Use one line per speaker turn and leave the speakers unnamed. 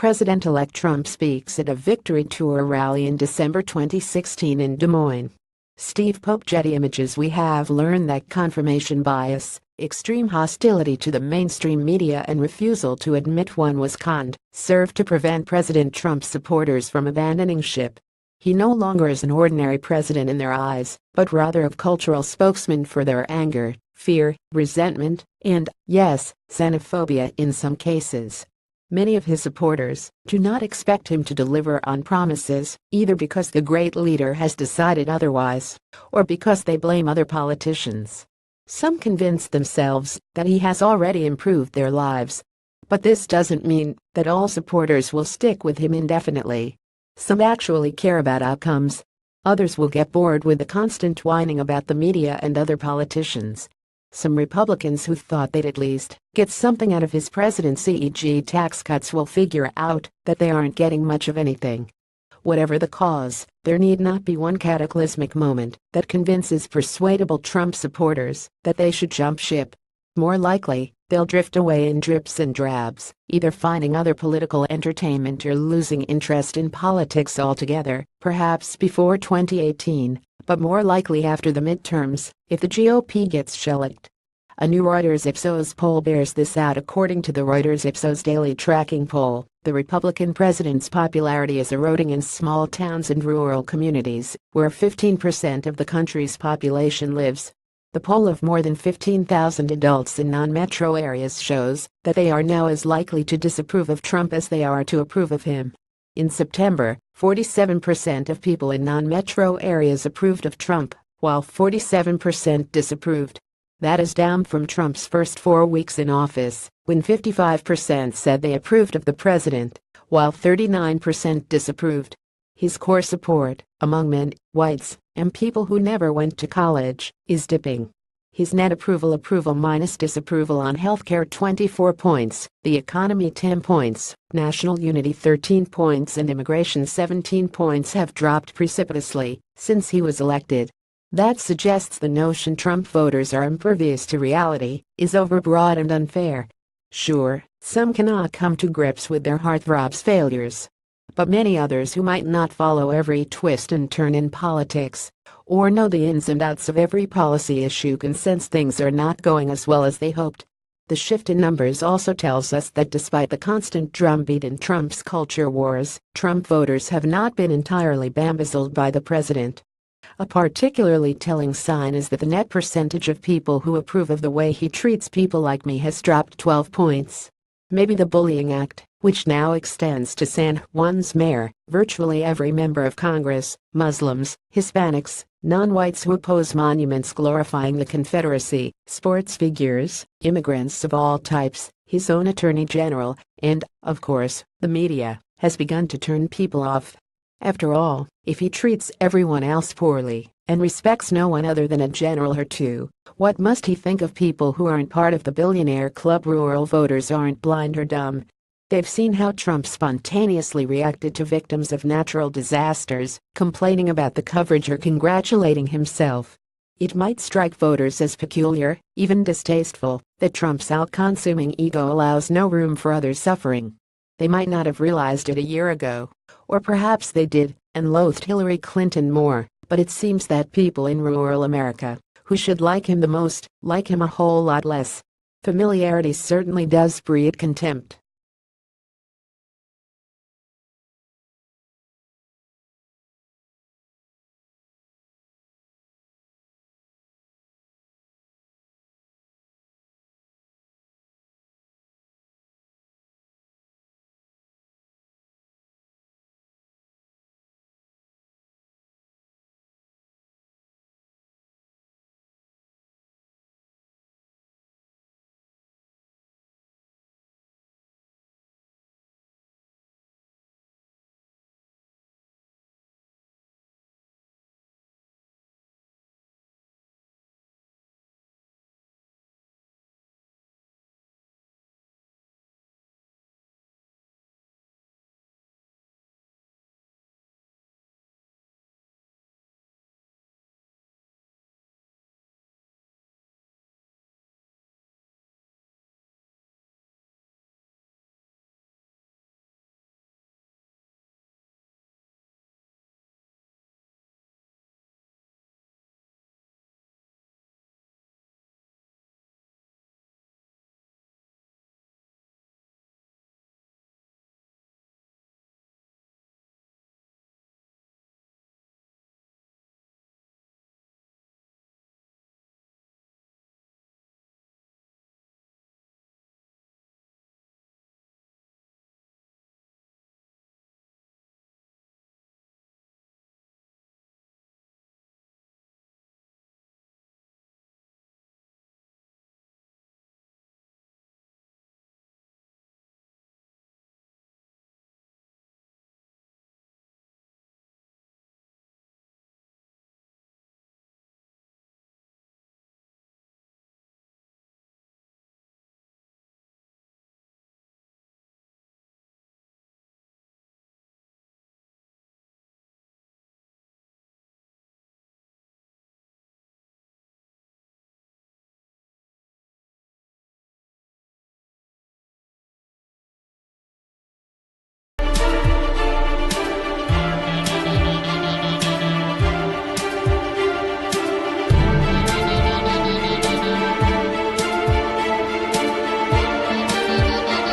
President-elect Trump speaks at a victory tour rally in December 2016 in Des Moines. Steve PopeGetty images. We have learned that confirmation bias, extreme hostility to the mainstream media and refusal to admit one was conned, served to prevent President Trump's supporters from abandoning ship. He no longer is an ordinary president in their eyes, but rather a cultural spokesman for their anger, fear, resentment, and, yes, xenophobia in some cases. Many of his supporters do not expect him to deliver on promises, either because the great leader has decided otherwise, or because they blame other politicians. Some convince themselves that he has already improved their lives. But this doesn't mean that all supporters will stick with him indefinitely. Some actually care about outcomes. Others will get bored with the constant whining about the media and other politicians. Some Republicans who thought they'd at least get something out of his presidency, e.g. tax cuts, will figure out that they aren't getting much of anything. Whatever the cause, there need not be one cataclysmic moment that convinces persuadable Trump supporters that they should jump ship. More likely, they'll drift away in drips and drabs, either finding other political entertainment or losing interest in politics altogether, perhaps before 2018, but more likely after the midterms, if the GOP gets shellacked. A new Reuters Ipsos poll bears this out. According to the Reuters Ipsos daily tracking poll, the Republican president's popularity is eroding in small towns and rural communities, where 15% of the country's population lives. The poll of more than 15,000 adults in non-metro areas shows that they are now as likely to disapprove of Trump as they are to approve of him. In September, 47% of people in non-metro areas approved of Trump, while 47% disapproved. That is down from Trump's first 4 weeks in office, when 55% said they approved of the president, while 39% disapproved. His core support, among men, whites, and people who never went to college, is dipping. His net approval minus disapproval on healthcare 24 points, the economy 10 points, national unity 13 points, and immigration 17 points have dropped precipitously since he was elected. That suggests the notion Trump voters are impervious to reality is overbroad and unfair. Sure, some cannot come to grips with their heartthrob's failures. But many others who might not follow every twist and turn in politics, or know the ins and outs of every policy issue, can sense things are not going as well as they hoped. The shift in numbers also tells us that despite the constant drumbeat in Trump's culture wars, Trump voters have not been entirely bamboozled by the president. A particularly telling sign is that the net percentage of people who approve of the way he treats people like me has dropped 12 points. Maybe the bullying act, which now extends to San Juan's mayor, virtually every member of Congress, Muslims, Hispanics, non-whites who oppose monuments glorifying the Confederacy, sports figures, immigrants of all types, his own attorney general, and, of course, the media, has begun to turn people off. After all, if he treats everyone else poorly and respects no one other than a general or two, what must he think of people who aren't part of the billionaire club? Rural voters aren't blind or dumb. They've seen how Trump spontaneously reacted to victims of natural disasters, complaining about the coverage or congratulating himself. It might strike voters as peculiar, even distasteful, that Trump's all-consuming ego allows no room for others' suffering. They might not have realized it a year ago, or perhaps they did and loathed Hillary Clinton more, but it seems that people in rural America, who should like him the most, like him a whole lot less. Familiarity certainly does breed contempt.